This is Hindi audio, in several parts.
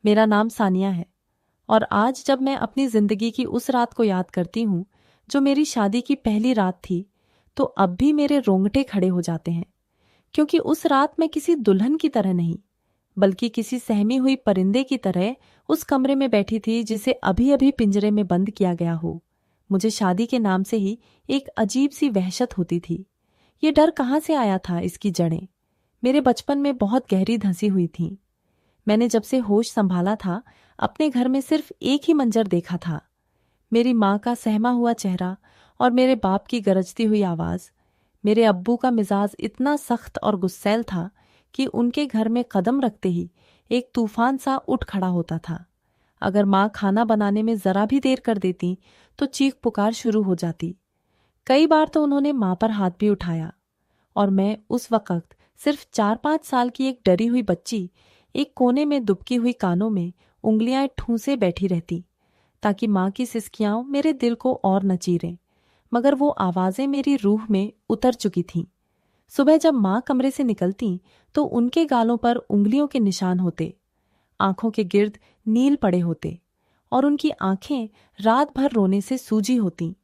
मेरा नाम सानिया है और आज जब मैं अपनी जिंदगी की उस रात को याद करती हूँ जो मेरी शादी की पहली रात थी, तो अब भी मेरे रोंगटे खड़े हो जाते हैं। क्योंकि उस रात मैं किसी दुल्हन की तरह नहीं, बल्कि किसी सहमी हुई परिंदे की तरह उस कमरे में बैठी थी जिसे अभी अभी पिंजरे में बंद किया गया हो। मुझे शादी के नाम से ही एक अजीब सी वहशत होती थी। ये डर कहाँ से आया था, इसकी जड़ें मेरे बचपन में बहुत गहरी धंसी हुई थीं। मैंने जब से होश संभाला था, अपने घर में सिर्फ एक ही मंजर देखा था, मेरी माँ का सहमा हुआ चेहरा और मेरे बाप की गरजती हुई आवाज़। मेरे अब्बू का मिजाज इतना सख्त और गुस्सैल था कि उनके घर में कदम रखते ही एक तूफान सा उठ खड़ा होता था। अगर माँ खाना बनाने में जरा भी देर कर देती तो चीख पुकार शुरू हो जाती। कई बार तो उन्होंने माँ पर हाथ भी उठाया और मैं उस वक्त सिर्फ 4-5 साल की एक डरी हुई बच्ची एक कोने में दुबकी हुई कानों में उंगलियां ठूंसे बैठी रहती ताकि माँ की सिसकियां मेरे दिल को और न चीरें। मगर वो आवाजें मेरी रूह में उतर चुकी थीं। सुबह जब माँ कमरे से निकलती तो उनके गालों पर उंगलियों के निशान होते, आंखों के गिर्द नील पड़े होते और उनकी आंखें रात भर रोने से सूजी होती।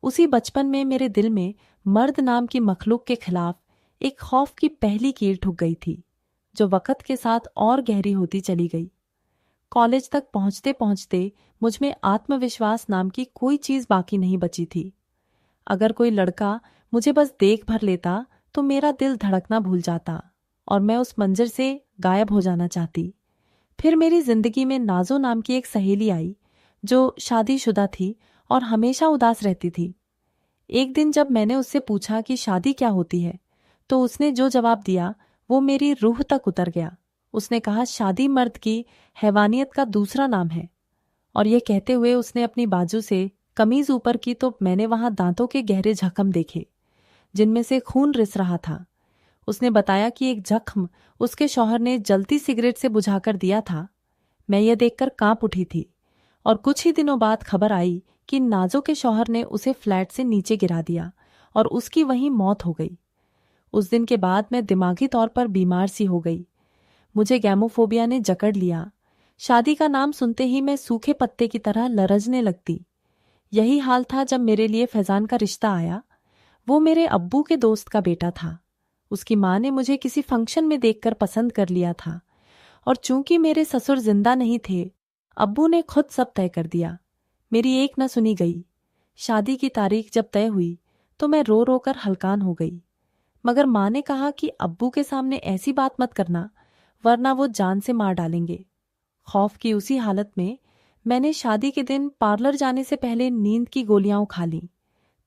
उसी बचपन में मेरे दिल में मर्द नाम की मखलूक के खिलाफ एक खौफ की पहली कील ठुक गई थी, जो वक्त के साथ और गहरी होती चली गई। कॉलेज तक पहुंचते पहुंचते मुझमें आत्मविश्वास नाम की कोई चीज बाकी नहीं बची थी। अगर कोई लड़का मुझे बस देख भर लेता तो मेरा दिल धड़कना भूल जाता और मैं उस मंजर से गायब हो जाना चाहती। फिर मेरी जिंदगी में नाजो नाम की एक सहेली आई जो शादीशुदा थी और हमेशा उदास रहती थी। एक दिन जब मैंने उससे पूछा कि शादी क्या होती है, तो उसने जो जवाब दिया वो मेरी रूह तक उतर गया। उसने कहा, शादी मर्द की हैवानियत का दूसरा नाम है। और यह कहते हुए उसने अपनी बाजू से कमीज ऊपर की तो मैंने वहां दांतों के गहरे जख्म देखे जिनमें से खून रिस रहा था। उसने बताया कि एक जख्म उसके शौहर ने जलती सिगरेट से बुझाकर दिया था। मैं यह देखकर कांप उठी थी और कुछ ही दिनों बाद खबर आई कि नाजो के शौहर ने उसे फ्लैट से नीचे गिरा दिया और उसकी वहीं मौत हो गई। उस दिन के बाद मैं दिमागी तौर पर बीमार सी हो गई। मुझे गैमोफोबिया ने जकड़ लिया। शादी का नाम सुनते ही मैं सूखे पत्ते की तरह लरजने लगती। यही हाल था जब मेरे लिए फैजान का रिश्ता आया। वो मेरे अब्बू के दोस्त का बेटा था। उसकी माँ ने मुझे किसी फंक्शन में देखकर पसंद कर लिया था और चूंकि मेरे ससुर जिंदा नहीं थे, अब्बू ने खुद सब तय कर दिया। मेरी एक न सुनी गई। शादी की तारीख जब तय हुई तो मैं रो रो कर हलकान हो गई। मगर माँ ने कहा कि अब्बू के सामने ऐसी बात मत करना, वरना वो जान से मार डालेंगे। खौफ की उसी हालत में मैंने शादी के दिन पार्लर जाने से पहले नींद की गोलियां खा लीं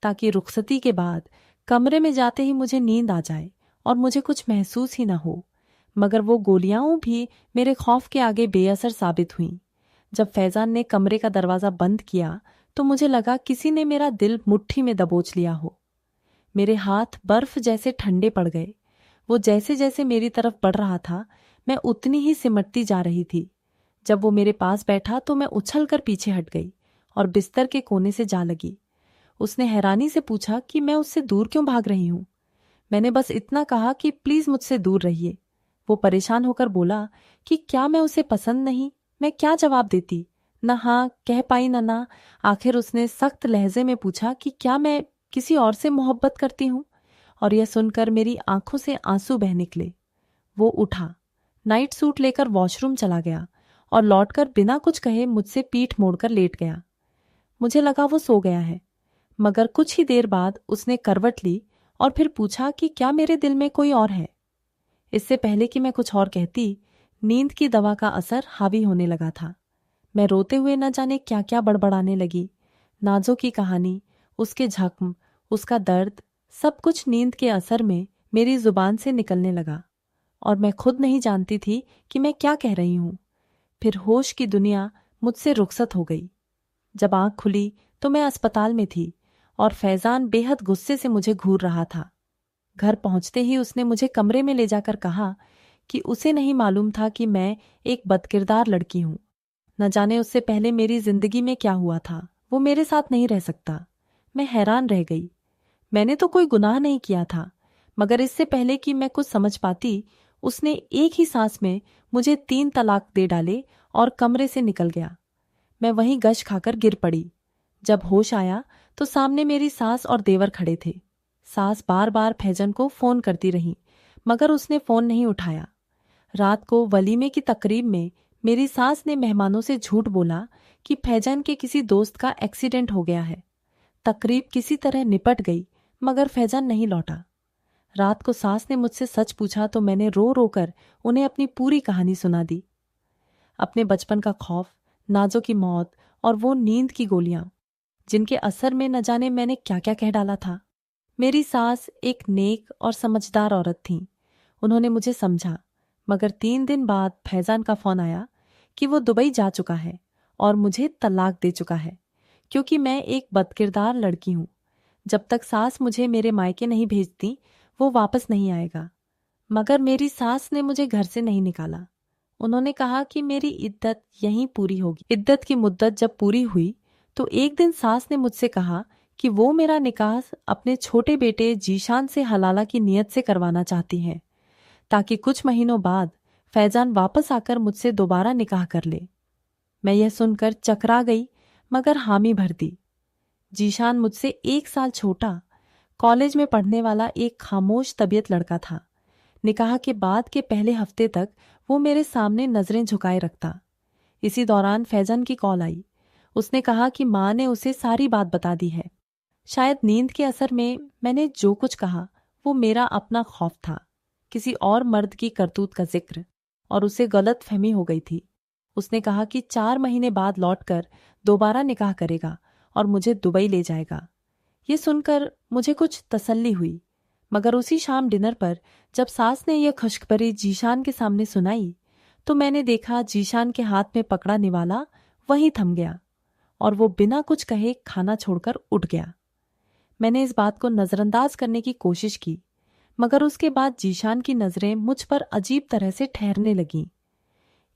ताकि रुखसती के बाद कमरे में जाते ही मुझे नींद आ जाए और मुझे कुछ महसूस ही न हो। मगर वो गोलियां भी मेरे खौफ के आगे बेअसर साबित हुईं। जब फैजान ने कमरे का दरवाजा बंद किया तो मुझे लगा किसी ने मेरा दिल मुट्ठी में दबोच लिया हो। मेरे हाथ बर्फ जैसे ठंडे पड़ गए। वो जैसे जैसे मेरी तरफ बढ़ रहा था, मैं उतनी ही सिमटती जा रही थी। जब वो मेरे पास बैठा तो मैं उछलकर पीछे हट गई और बिस्तर के कोने से जा लगी। उसने हैरानी से पूछा कि मैं उससे दूर क्यों भाग रही हूं। मैंने बस इतना कहा कि प्लीज मुझसे दूर रहिए। वो परेशान होकर बोला कि क्या मैं उसे पसंद नहीं। मैं क्या जवाब देती, न हाँ कह पाई न ना। आखिर उसने सख्त लहजे में पूछा कि क्या मैं किसी और से मोहब्बत करती हूँ। और यह सुनकर मेरी आंखों से आंसू बह निकले। वो उठा, नाइट सूट लेकर वॉशरूम चला गया और लौटकर बिना कुछ कहे मुझसे पीठ मोड़कर लेट गया। मुझे लगा वो सो गया है, मगर कुछ ही देर बाद उसने करवट ली और फिर पूछा कि क्या मेरे दिल में कोई और है। इससे पहले कि मैं कुछ और कहती, नींद की दवा का असर हावी होने लगा था। मैं रोते हुए न जाने क्या क्या बड़बड़ाने लगी। नाजो की कहानी, उसके जख्म, उसका दर्द, सब कुछ नींद के असर में मेरी जुबान से निकलने लगा और मैं खुद नहीं जानती थी कि मैं क्या कह रही हूं। फिर होश की दुनिया मुझसे रुखसत हो गई। जब आंख खुली तो मैं अस्पताल में थी और फैजान बेहद गुस्से से मुझे घूर रहा था। घर पहुंचते ही उसने मुझे कमरे में ले जाकर कहा कि उसे नहीं मालूम था कि मैं एक बदकिरदार लड़की हूं। न जाने उससे पहले मेरी जिंदगी में क्या हुआ था, वो मेरे साथ नहीं रह सकता। मैं हैरान रह गई। मैंने तो कोई गुनाह नहीं किया था, मगर इससे पहले कि मैं कुछ समझ पाती, उसने एक ही सांस में मुझे 3 तलाक दे डाले और कमरे से निकल गया। मैं वहीं गश खाकर गिर पड़ी। जब होश आया तो सामने मेरी सास और देवर खड़े थे। सास बार बार फैजन को फोन करती रही, मगर उसने फोन नहीं उठाया। रात को वलीमे की तकरीब में मेरी सास ने मेहमानों से झूठ बोला कि फैजन के किसी दोस्त का एक्सीडेंट हो गया है। तकरीब किसी तरह निपट गई, मगर फैजन नहीं लौटा। रात को सास ने मुझसे सच पूछा तो मैंने रो रो कर उन्हें अपनी पूरी कहानी सुना दी। अपने बचपन का खौफ, नाजो की मौत और वो नींद की गोलियां जिनके असर में न जाने मैंने क्या क्या कह डाला था। मेरी सास एक नेक और समझदार औरत थी। उन्होंने मुझे समझा, मगर 3 दिन बाद फैजान का फोन आया कि वो दुबई जा चुका है और मुझे तलाक दे चुका है, क्योंकि मैं एक बदकिरदार लड़की हूं। जब तक सास मुझे मेरे मायके नहीं भेजती वो वापस नहीं आएगा। मगर मेरी सास ने मुझे घर से नहीं निकाला। उन्होंने कहा कि मेरी इद्दत यहीं पूरी होगी। इद्दत की मुद्दत जब पूरी हुई तो एक दिन सास ने मुझसे कहा कि वो मेरा निकाह अपने छोटे बेटे जीशान से हलाला की नीयत से करवाना चाहती हैं, ताकि कुछ महीनों बाद फैजान वापस आकर मुझसे दोबारा निकाह कर ले। मैं यह सुनकर चकरा गई, मगर हामी भर दी। जीशान मुझसे 1 साल छोटा, कॉलेज में पढ़ने वाला एक खामोश तबीयत लड़का था। निकाह के बाद के पहले हफ्ते तक वो मेरे सामने नजरें झुकाए रखता। इसी दौरान फैजन की कॉल आई। उसने कहा कि माँ ने उसे सारी बात बता दी है। शायद नींद के असर में मैंने जो कुछ कहा वो मेरा अपना खौफ था, किसी और मर्द की करतूत का जिक्र, और उसे गलत फहमी हो गई थी। उसने कहा कि 4 महीने बाद लौटकर दोबारा निकाह करेगा और मुझे दुबई ले जाएगा। ये सुनकर मुझे कुछ तसल्ली हुई, मगर उसी शाम डिनर पर जब सास ने यह खुशखबरी जीशान के सामने सुनाई तो मैंने देखा जीशान के हाथ में पकड़ा निवाला वहीं थम गया और वो बिना कुछ कहे खाना छोड़कर उठ गया। मैंने इस बात को नजरअंदाज करने की कोशिश की, मगर उसके बाद जीशान की नजरें मुझ पर अजीब तरह से ठहरने लगीं।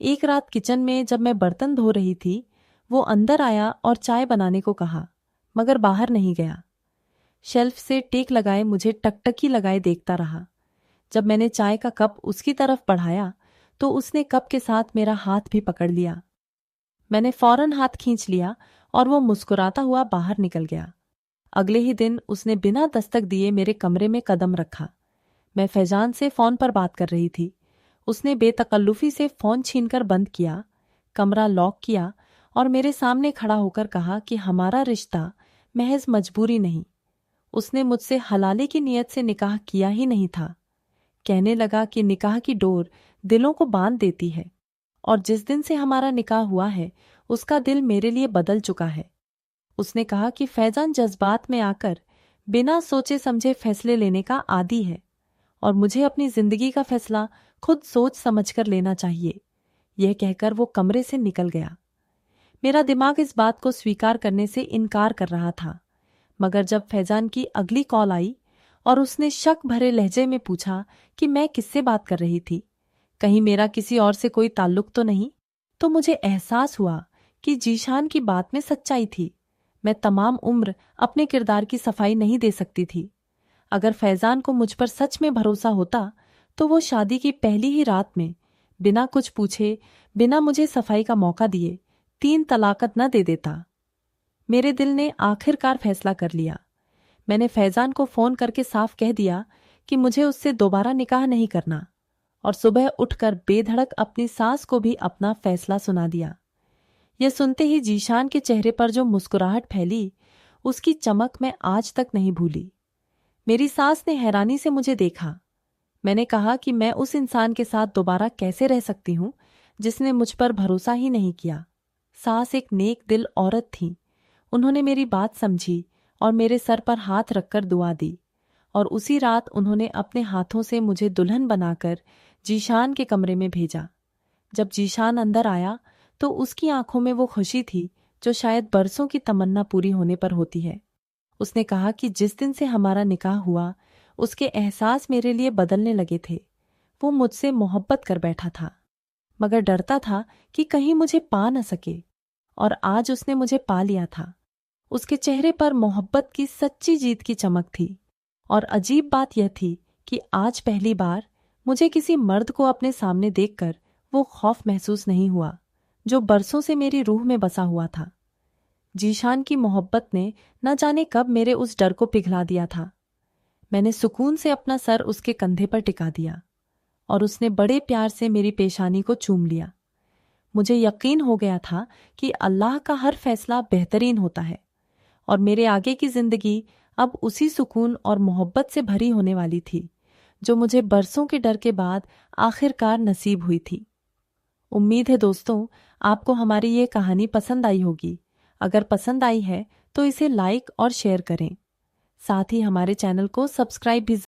एक रात किचन में जब मैं बर्तन धो रही थी, वो अंदर आया और चाय बनाने को कहा, मगर बाहर नहीं गया। शेल्फ से टेक लगाए मुझे टकटकी लगाए देखता रहा। जब मैंने चाय का कप उसकी तरफ बढ़ाया तो उसने कप के साथ मेरा हाथ भी पकड़ लिया। मैंने फौरन हाथ खींच लिया और वो मुस्कुराता हुआ बाहर निकल गया। अगले ही दिन उसने बिना दस्तक दिए मेरे कमरे में कदम रखा। मैं फैजान से फोन पर बात कर रही थी। उसने बेतकल्लुफी से फोन छीनकर बंद किया, कमरा लॉक किया और मेरे सामने खड़ा होकर कहा कि हमारा रिश्ता महज मजबूरी नहीं। उसने मुझसे हलाले की नीयत से निकाह किया ही नहीं था। कहने लगा कि निकाह की डोर दिलों को बांध देती है और जिस दिन से हमारा निकाह हुआ है उसका दिल मेरे लिए बदल चुका है। उसने कहा कि फैजान जज्बात में आकर बिना सोचे समझे फैसले लेने का आदी है और मुझे अपनी जिंदगी का फैसला खुद सोच समझकर लेना चाहिए। यह कहकर वो कमरे से निकल गया। मेरा दिमाग इस बात को स्वीकार करने से इनकार कर रहा था, मगर जब फैजान की अगली कॉल आई और उसने शक भरे लहजे में पूछा कि मैं किससे बात कर रही थी, कहीं मेरा किसी और से कोई ताल्लुक तो नहीं, तो मुझे एहसास हुआ कि जीशान की बात में सच्चाई थी। मैं तमाम उम्र अपने किरदार की सफाई नहीं दे सकती थी। अगर फैजान को मुझ पर सच में भरोसा होता तो वो शादी की पहली ही रात में बिना कुछ पूछे, बिना मुझे सफाई का मौका दिए 3 तलाकत न दे देता। मेरे दिल ने आखिरकार फैसला कर लिया। मैंने फैजान को फोन करके साफ कह दिया कि मुझे उससे दोबारा निकाह नहीं करना और सुबह उठकर बेधड़क अपनी सास को भी अपना फैसला सुना दिया। यह सुनते ही जीशान के चेहरे पर जो मुस्कुराहट फैली, उसकी चमक मैं आज तक नहीं भूली। मेरी सास ने हैरानी से मुझे देखा। मैंने कहा कि मैं उस इंसान के साथ दोबारा कैसे रह सकती हूं जिसने मुझ पर भरोसा ही नहीं किया। सास एक नेक दिल औरत थी। उन्होंने मेरी बात समझी और मेरे सर पर हाथ रखकर दुआ दी और उसी रात उन्होंने अपने हाथों से मुझे दुल्हन बनाकर जीशान के कमरे में भेजा। जब जीशान अंदर आया तो उसकी आंखों में वो खुशी थी जो शायद बरसों की तमन्ना पूरी होने पर होती है। उसने कहा कि जिस दिन से हमारा निकाह हुआ उसके एहसास मेरे लिए बदलने लगे थे। वो मुझसे मोहब्बत कर बैठा था, मगर डरता था कि कहीं मुझे पा न सके, और आज उसने मुझे पा लिया था। उसके चेहरे पर मोहब्बत की सच्ची जीत की चमक थी। और अजीब बात यह थी कि आज पहली बार मुझे किसी मर्द को अपने सामने देखकर वो खौफ महसूस नहीं हुआ, जो बरसों से मेरी रूह में बसा हुआ था। जीशान की मोहब्बत ने न जाने कब मेरे उस डर को पिघला दिया था। मैंने सुकून से अपना सर उसके कंधे पर टिका दिया और उसने बड़े प्यार से मेरी पेशानी को चूम लिया। मुझे यकीन हो गया था कि अल्लाह का हर फैसला बेहतरीन होता है और मेरे आगे की जिंदगी अब उसी सुकून और मोहब्बत से भरी होने वाली थी जो मुझे बरसों के डर के बाद आखिरकार नसीब हुई थी। उम्मीद है दोस्तों, आपको हमारी ये कहानी पसंद आई होगी। अगर पसंद आई है तो इसे लाइक और शेयर करें। साथ ही हमारे चैनल को सब्सक्राइब भी